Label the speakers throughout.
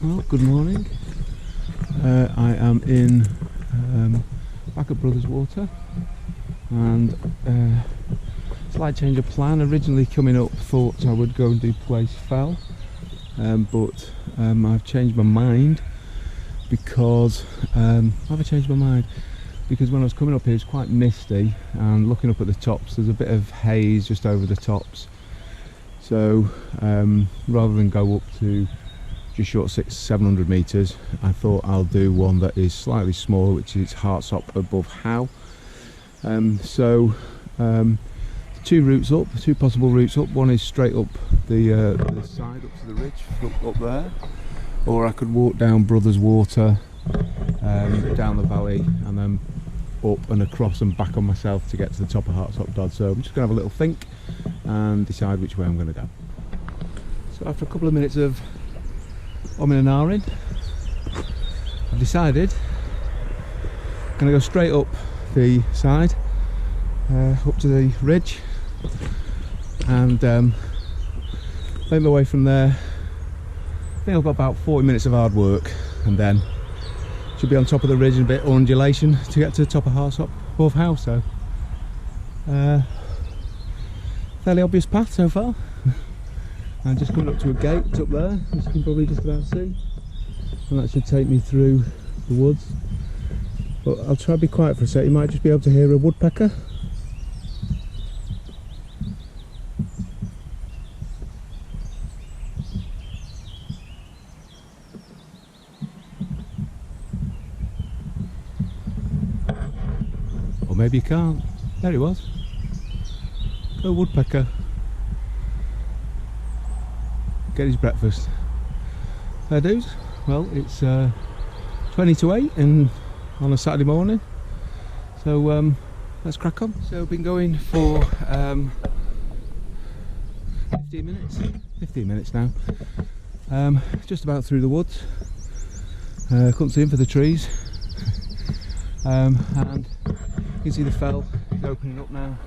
Speaker 1: Well, good morning. I am in back at Brothers Water, and slight change of plan. Originally coming up, thought I would go and do Place Fell, but I've changed my mind because when I was coming up here, it's quite misty, and looking up at the tops, there's a bit of haze just over the tops. So rather than go up to just short 600-700 metres, I thought I'll do one that is slightly smaller, which is Hartsop Above How. Two routes up, two possible routes up. One is straight up the side, up to the ridge, up there, or I could walk down Brothers Water, down the valley, and then up and across and back on myself to get to the top of Hartsop Above. So I'm just going to have a little think and decide which way I'm going to go. So after a couple of minutes of umming and ahhing, I've decided I'm going to go straight up the side, up to the ridge, and make my way from there. I think I've got about 40 minutes of hard work, and then should be on top of the ridge and a bit of undulation to get to the top of Hartsop Above How. So fairly obvious path so far. I'm just coming up to a gate up there, which you can probably just about see, and that should take me through the woods. But I'll try to be quiet for a sec. You might just be able to hear a woodpecker. Or maybe you can't. There he was. A woodpecker. Get his breakfast. There, dudes. Well, it's 20 to 8 and on a Saturday morning, so let's crack on. So I've been going for 15 minutes now, just about through the woods. Couldn't see him for the trees, and you can see the fell is opening up now,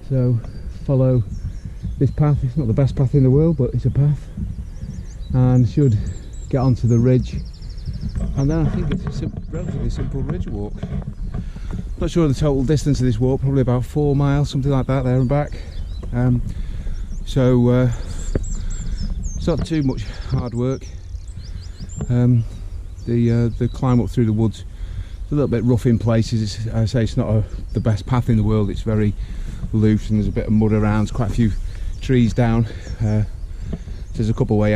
Speaker 1: so follow this path. It's not the best path in the world, but it's a path, and should get onto the ridge, and then I think it's a relatively simple ridge walk. Not sure the total distance of this walk, probably about 4 miles, something like that, there and back. So it's not too much hard work. The climb up through the woods is a little bit rough in places. I say it's not the best path in the world. It's very loose and there's a bit of mud around. There's quite a few trees down. There's a couple where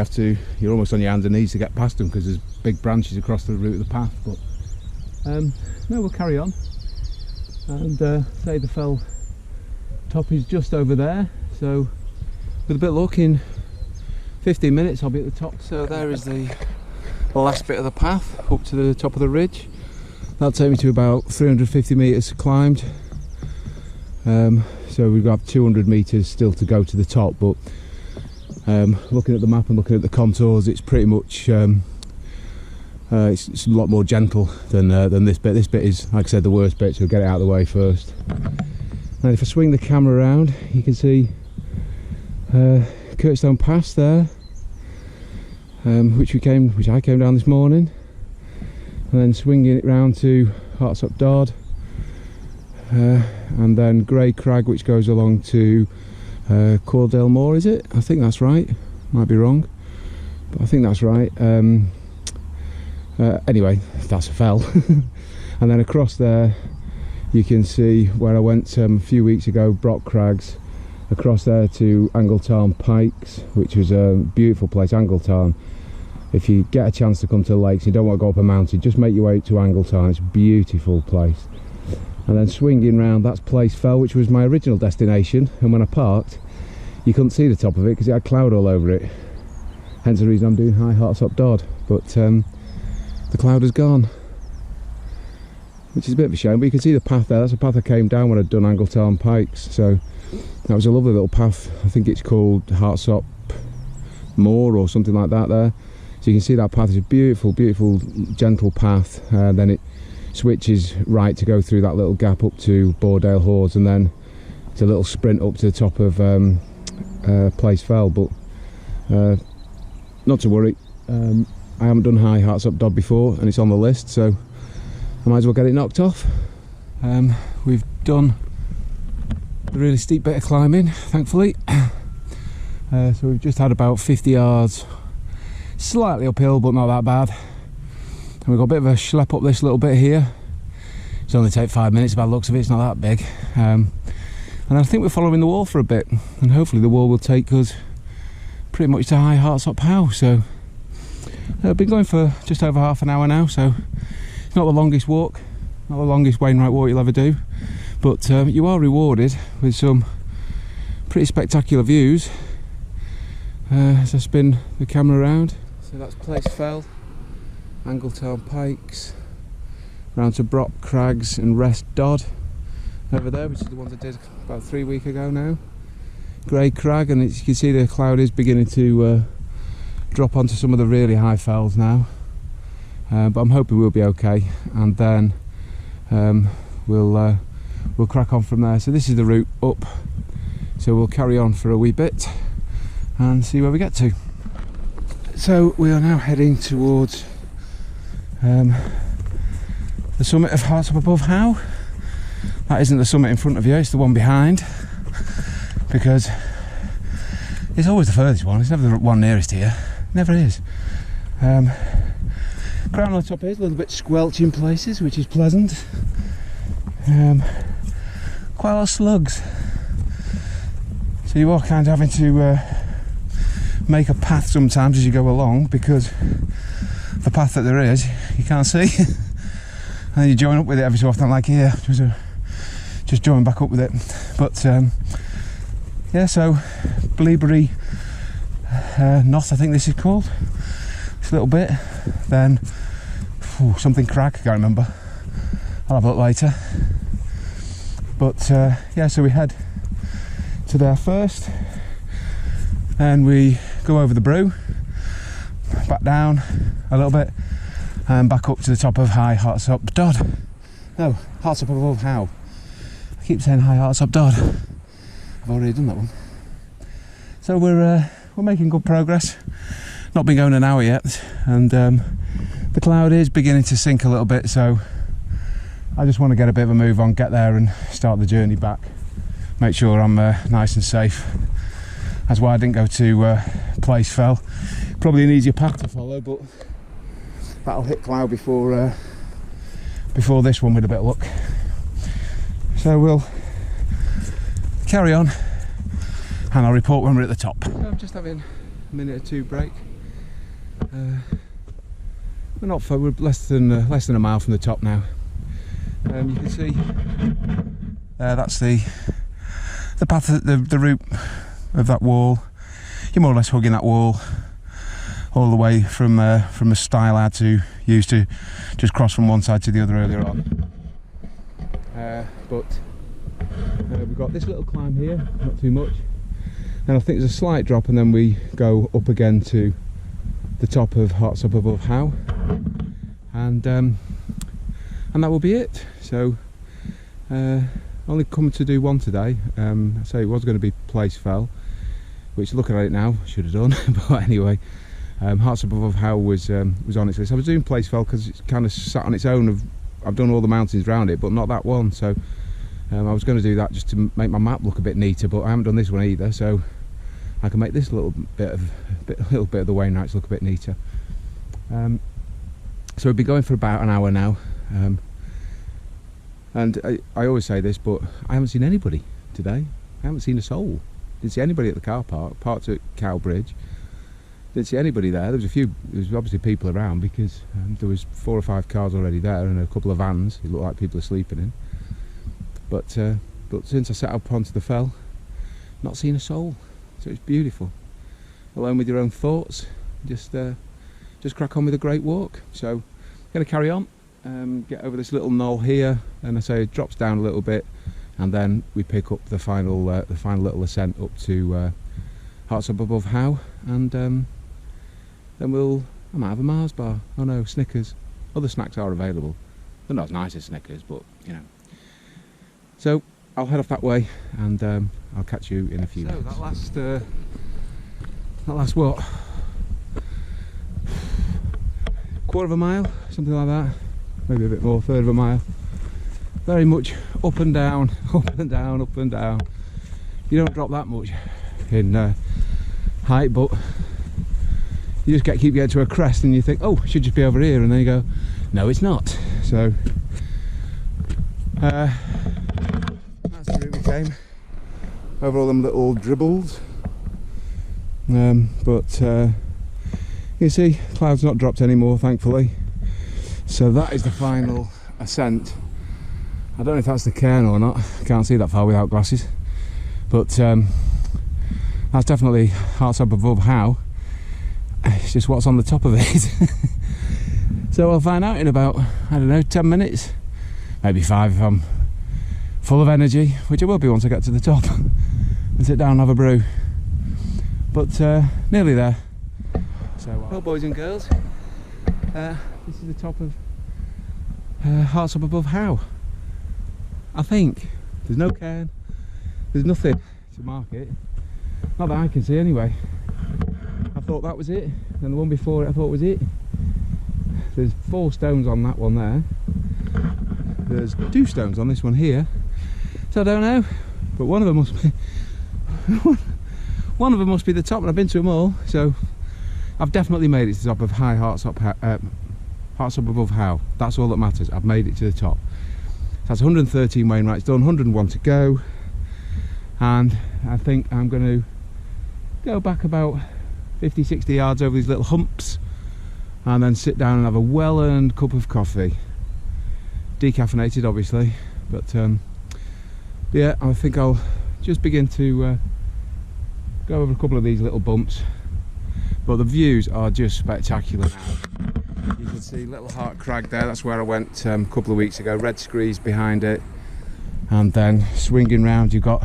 Speaker 1: you're almost on your hands and knees to get past them because there's big branches across the route of the path. But no, we'll carry on. And say the fell top is just over there, so with a bit of luck, in 15 minutes I'll be at the top. So there is the last bit of the path up to the top of the ridge. That'll take me to about 350 metres climbed. So we've got 200 metres still to go to the top, but looking at the map and looking at the contours, it's pretty much it's a lot more gentle than this bit. This bit is, like I said, the worst bit, so we'll get it out of the way first. And if I swing the camera around, you can see Kirkstone Pass there, which I came down this morning, and then swinging it round to Hartsop Above, and then Grey Crag, which goes along to Cordale Moor, is it? I think that's right. Might be wrong, but I think that's right. Anyway, that's a fell. And then across there you can see where I went a few weeks ago, Brock Crags, across there to Angletarn Pikes, which was a beautiful place. Angletarn, if you get a chance to come to the lakes, you don't want to go up a mountain, just make your way to Angletarn. It's a beautiful place. And then swinging round, that's Place Fell, which was my original destination, and when I parked you couldn't see the top of it because it had cloud all over it, hence the reason I'm doing High Hartsop Above. But the cloud has gone, which is a bit of a shame, but you can see the path there. That's a path I came down when I'd done Angletarn Pikes, so that was a lovely little path. I think it's called Hartsop Moor or something like that there. So you can see that path is a beautiful, beautiful, gentle path. Then it switches right to go through that little gap up to Bordale Hoards, and then it's a little sprint up to the top of Place Fell. But not to worry, I haven't done high Hartsop Above before, and it's on the list, so I might as well get it knocked off. We've done the really steep bit of climbing, thankfully. So we've just had about 50 yards, slightly uphill, but not that bad. And we've got a bit of a schlep up this little bit here. It's only take 5 minutes by the looks of it, it's not that big. And I think we're following the wall for a bit, and hopefully the wall will take us pretty much to high Hartsop Howe. So I've been going for just over half an hour now, so it's not the longest walk, not the longest Wainwright walk you'll ever do, but you are rewarded with some pretty spectacular views as I spin the camera around. So that's Place Fell, Angletown Pikes, round to Brock Crags and Rest Dodd over there, which is the ones I did about 3 weeks ago now. Grey Crag, and you can see the cloud is beginning to drop onto some of the really high fells now, but I'm hoping we'll be okay, and then we'll crack on from there. So this is the route up, so we'll carry on for a wee bit and see where we get to. So we are now heading towards the summit of Hartsop Above Howe. That isn't the summit in front of you, it's the one behind, because it's always the furthest one, it's never the one nearest here, never is. Ground on the top here is a little bit squelchy in places, which is pleasant. Quite a lot of slugs, so you are kind of having to make a path sometimes as you go along, because the path that there is you can't see. And then you join up with it every so often, like here, just join back up with it. But yeah, so Bleaberry Knot, I think this is called, this little bit, then something Crag, I can't remember, I'll have a look later. But yeah, so we head to there first, and we go over the brew, back down a little bit, and back up to the top of high Hartsop Dodd. No, Hartsop Above Howe. I keep saying high Hartsop Dodd. I've already done that one. So we're making good progress. Not been going an hour yet, and the cloud is beginning to sink a little bit, so I just want to get a bit of a move on, get there and start the journey back. Make sure I'm nice and safe. That's why I didn't go to Place Fell. Probably an easier path to follow, but that'll hit cloud before this one with a bit of luck. So we'll carry on, and I'll report when we're at the top. So I'm just having a minute or two break. We're not far, we're less than a mile from the top now. You can see that's the path, the route of that wall. You're more or less hugging that wall all the way from a stile I had to use to just cross from one side to the other earlier on. But we've got this little climb here, not too much, and I think there's a slight drop, and then we go up again to the top of Hartsop Above Howe, and that will be it. So only come to do one today. So it was going to be Place Fell, which looking at it now should have done, but anyway, Hartsop Above Howe was on its list. I was doing Place Fell because it's kind of sat on its own. I've done all the mountains around it, but not that one, so I was going to do that just to make my map look a bit neater, but I haven't done this one either, so I can make this little bit of the Wainwrights look a bit neater. So we've been going for about an hour now, and I always say this, but I haven't seen anybody today. I haven't seen a soul. Didn't see anybody at the car park, parked at Cowbridge. Didn't see anybody there. There was obviously people around, because there was 4 or 5 cars already there and a couple of vans. It looked like people are sleeping in. But since I set up onto the fell, not seen a soul. So it's beautiful. Alone with your own thoughts, just crack on with a great walk. So I'm going to carry on, get over this little knoll here, and I say it drops down a little bit, and then we pick up the final little ascent up to Hartsop Above Howe, and then I might have a Mars bar. Oh no, Snickers. Other snacks are available. They're not as nice as Snickers, but you know. So I'll head off that way, and I'll catch you in a few minutes. That last what? quarter of a mile, something like that, maybe a bit more, third of a mile. Very much up and down, up and down, up and down. You don't drop that much in height, but you just keep getting to a crest and you think, oh, it should just be over here, and then you go, no, it's not. So that's the route we came over all them little dribbles. But you see, clouds not dropped anymore, thankfully. So that is the final ascent. I don't know if that's the cairn or not. I can't see that far without glasses. But that's definitely Hartsop Above. How? It's just what's on the top of it. So I'll find out in about, I don't know, 10 minutes. Maybe 5 if I'm full of energy, which I will be once I get to the top and sit down and have a brew. But nearly there. So, well, boys and girls, this is the top of Hartsop Above. How? I think there's no cairn, there's nothing to mark it. Not that I can see anyway. I thought that was it, and the one before it I thought was it. There's 4 stones on that one there. There's 2 stones on this one here. So I don't know, but one of them must be one of them must be the top, and I've been to them all. So I've definitely made it to the top of High Hartsop Above. How? That's all that matters. I've made it to the top. So that's 113 Wainwrights done, 101 to go, and I think I'm going to go back about 50-60 yards over these little humps, and then sit down and have a well-earned cup of coffee, decaffeinated obviously. But yeah, I think I'll just begin to go over a couple of these little bumps. But the views are just spectacular now. You can see Little Hart Crag there, that's where I went a couple of weeks ago. Red Screes behind it, and then swinging round you've got,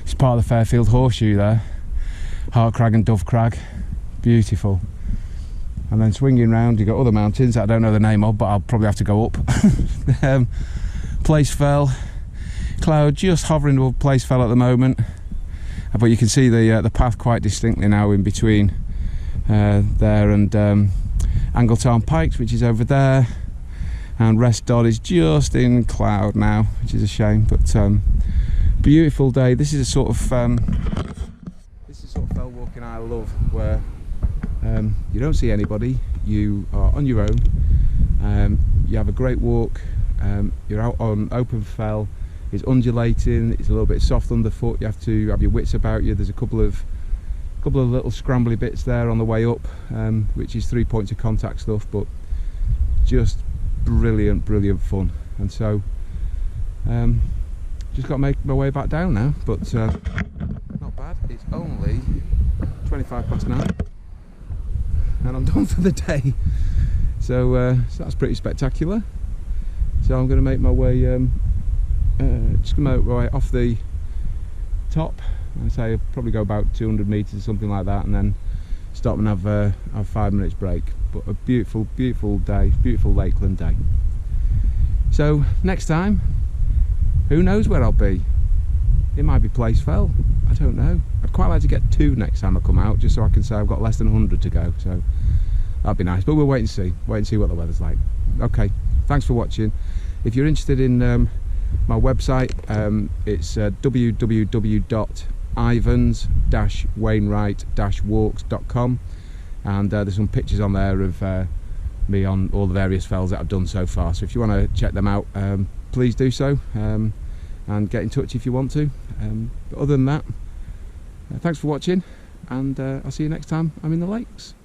Speaker 1: it's part of the Fairfield Horseshoe there, Hart Crag and Dove Crag, beautiful. And then swinging round you've got other mountains that I don't know the name of, but I'll probably have to go up. Placefell, cloud just hovering above Placefell at the moment, but you can see the path quite distinctly now in between there and Angletarn Pikes, which is over there, and Rest Dodd is just in cloud now, which is a shame. But beautiful day. This is a sort of fell walking I love, where you don't see anybody, you are on your own, you have a great walk, you're out on open fell, it's undulating, it's a little bit soft underfoot, you have to have your wits about you. There's a couple of little scrambly bits there on the way up, which is 3 points of contact stuff, but just brilliant fun. And so just got to make my way back down now, but not bad. It's only 9:25 and I'm done for the day. So that's pretty spectacular. So I'm going to make my way just going to make my way off the top. I say I'll probably go about 200 metres or something like that, and then stop and have a 5 minutes break. But a beautiful day, beautiful Lakeland day. So next time, who knows where I'll be? It might be Placefell, I don't know. I'd quite like to get 2 next time I come out, just so I can say I've got less than 100 to go. So that'd be nice, but we'll wait and see what the weather's like. Okay, thanks for watching. If you're interested in my website, it's www.ivans-wainwright-walks.com, and there's some pictures on there of me on all the various fells that I've done so far. So if you want to check them out, please do so, and get in touch if you want to. But other than that, thanks for watching, and I'll see you next time I'm in the lakes.